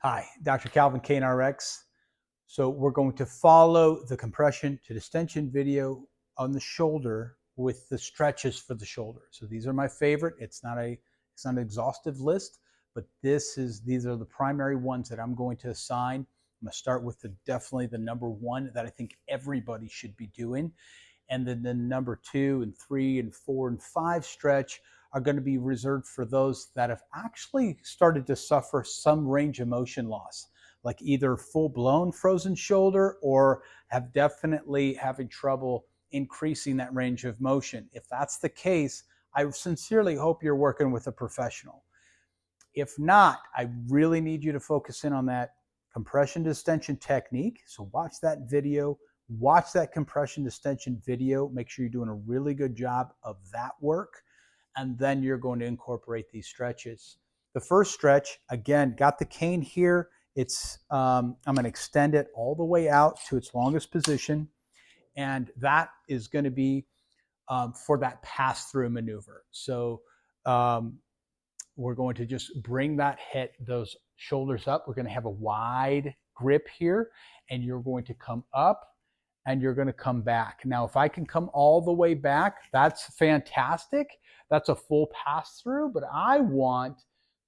Hi, Dr. Calvin Kane RX. So we're going to follow the compression to distension video on the shoulder with the stretches for the shoulder. So these are my favorite. It's not an exhaustive list, but these are the primary ones that I'm going to assign. I'm going to start with definitely the number one that I think everybody should be doing. And then the number 2 and 3 and 4 and 5 stretch are going to be reserved for those that have actually started to suffer some range of motion loss, like either full-blown frozen shoulder or have definitely having trouble increasing that range of motion. If that's the case, I sincerely hope you're working with a professional. If not, I really need you to focus in on that compression distension technique. So watch that video, watch that compression distension video, make sure you're doing a really good job of that work, and then you're going to incorporate these stretches. The first stretch, again, got the cane here. I'm going to extend it all the way out to its longest position, and that is going to be for that pass-through maneuver. So we're going to just bring those shoulders up. We're going to have a wide grip here, and you're going to come up and you're going to come back. Now, if I can come all the way back, that's fantastic. That's a full pass through, but I want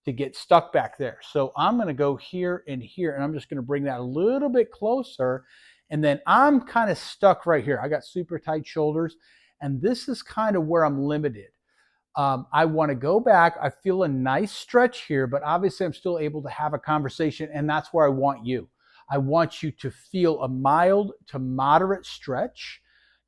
to get stuck back there. So I'm going to go here and here, and I'm just going to bring that a little bit closer. And then I'm kind of stuck right here. I got super tight shoulders, and this is kind of where I'm limited. I want to go back. I feel a nice stretch here, but obviously I'm still able to have a conversation, and that's where I want you. I want you to feel a mild to moderate stretch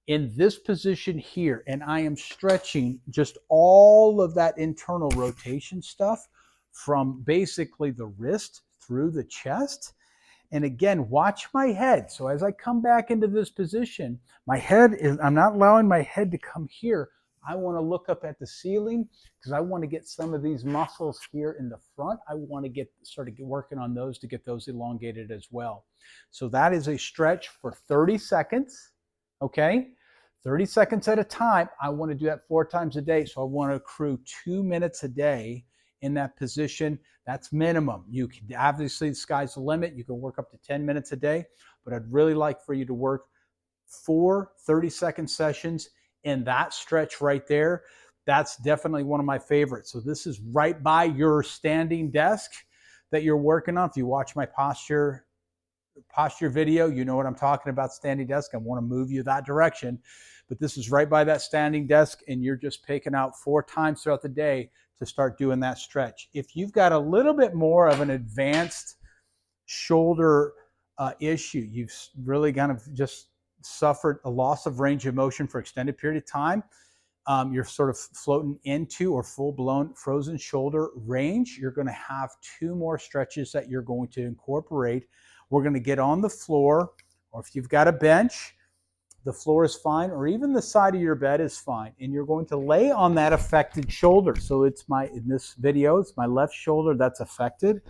in this position here. And I am stretching just all of that internal rotation stuff from basically the wrist through the chest. And again, watch my head. So as I come back into this position, I'm not allowing my head to come here. I want to look up at the ceiling because I want to get some of these muscles here in the front. I want to start working on those to get those elongated as well. So that is a stretch for 30 seconds, okay? 30 seconds at a time. I want to do that 4 times a day. So I want to accrue 2 minutes a day in that position. That's minimum. You can obviously, the sky's the limit. You can work up to 10 minutes a day, but I'd really like for you to work 4 30-second sessions in that stretch right there. That's definitely one of my favorites. So this is right by your standing desk that you're working on. If you watch my posture video, you know what I'm talking about, standing desk. I want to move you that direction, but this is right by that standing desk, and you're just picking out 4 times throughout the day to start doing that stretch. If you've got a little bit more of an advanced shoulder issue, you've really kind of just suffered a loss of range of motion for extended period of time, you're sort of floating into or full-blown frozen shoulder range, you're going to have 2 more stretches that you're going to incorporate. We're going to get on the floor, or if you've got a bench, the floor is fine, or even the side of your bed is fine, and you're going to lay on that affected shoulder. So in this video, it's my left shoulder that's affected,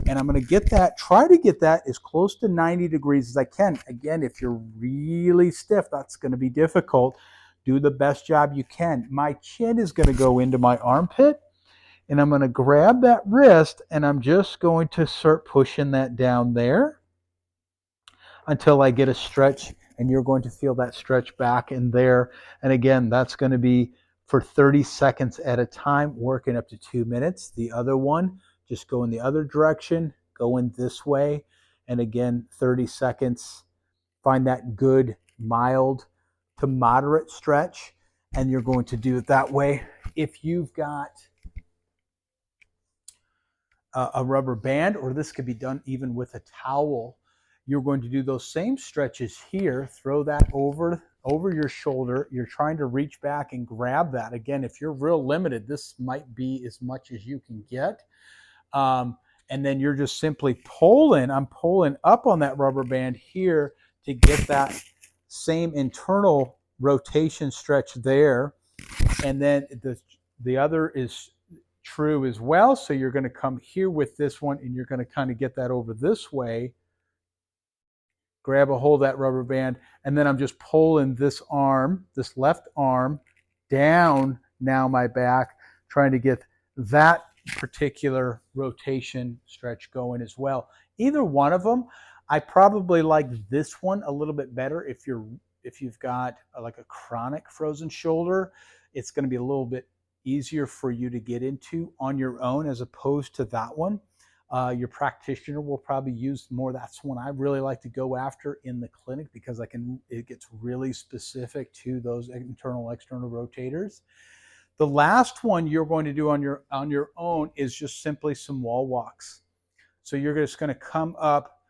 and I'm going to try to get that as close to 90 degrees as I can. Again, if you're really stiff, that's going to be difficult. Do the best job you can. My chin is going to go into my armpit, and I'm going to grab that wrist, and I'm just going to start pushing that down there until I get a stretch, and you're going to feel that stretch back in there. And again, that's going to be for 30 seconds at a time, working up to 2 minutes. The other one, just go in the other direction, go in this way, and again, 30 seconds. Find that good, mild to moderate stretch, and you're going to do it that way. If you've got a rubber band, or this could be done even with a towel, you're going to do those same stretches here. Throw that over your shoulder. You're trying to reach back and grab that. Again, if you're real limited, this might be as much as you can get. And then you're just simply pulling. I'm pulling up on that rubber band here to get that same internal rotation stretch there. And then the other is true as well. So you're going to come here with this one, and you're going to kind of get that over this way. Grab a hold of that rubber band, and then I'm just pulling this left arm down now my back, trying to get that particular rotation stretch going as well. Either one of them, I probably like this one a little bit better if you've got like a chronic frozen shoulder. It's going to be a little bit easier for you to get into on your own as opposed to that one. Your practitioner will probably use more. That's one I really like to go after in the clinic because it gets really specific to those internal external rotators. The last one you're going to do on your own is just simply some wall walks. So you're just going to come up.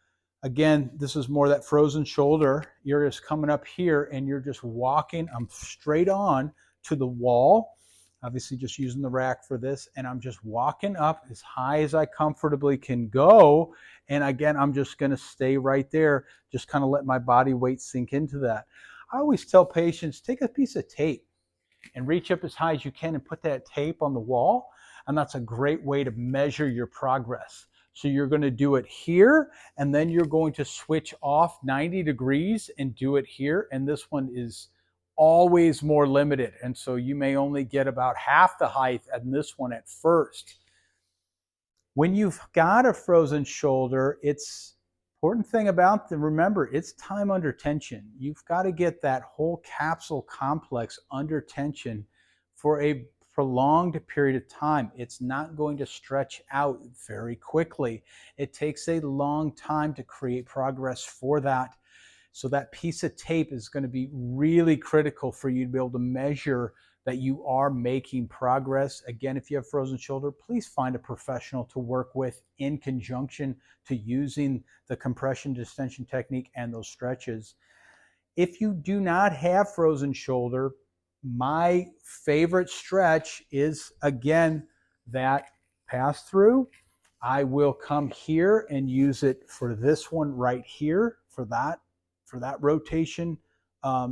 Again, this is more that frozen shoulder. You're just coming up here and you're just walking. I'm straight on to the wall. Obviously just using the rack for this, and I'm just walking up as high as I comfortably can go. And again, I'm just going to stay right there, just kind of let my body weight sink into that. I always tell patients, take a piece of tape and reach up as high as you can and put that tape on the wall. And that's a great way to measure your progress. So you're going to do it here, and then you're going to switch off 90 degrees and do it here. And this one is always more limited. And so you may only get about half the height in this one at first. When you've got a frozen shoulder, it's important thing about them, remember, it's time under tension. You've got to get that whole capsule complex under tension for a prolonged period of time. It's not going to stretch out very quickly. It takes a long time to create progress for that. So that piece of tape is going to be really critical for you to be able to measure that you are making progress. Again, if you have frozen shoulder, please find a professional to work with in conjunction to using the compression distension technique and those stretches. If you do not have frozen shoulder, my favorite stretch is, again, that pass through. I will come here and use it for this one right here, for that rotation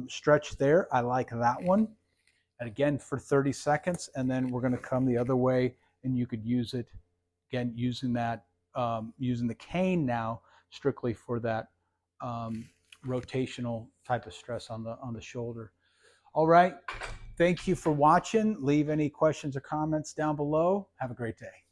stretch there. I like that one. And again, for 30 seconds, and then we're going to come the other way, and you could use it again using that using the cane now strictly for that rotational type of stress on the shoulder. All right, thank you for watching. Leave any questions or comments down below. Have a great day.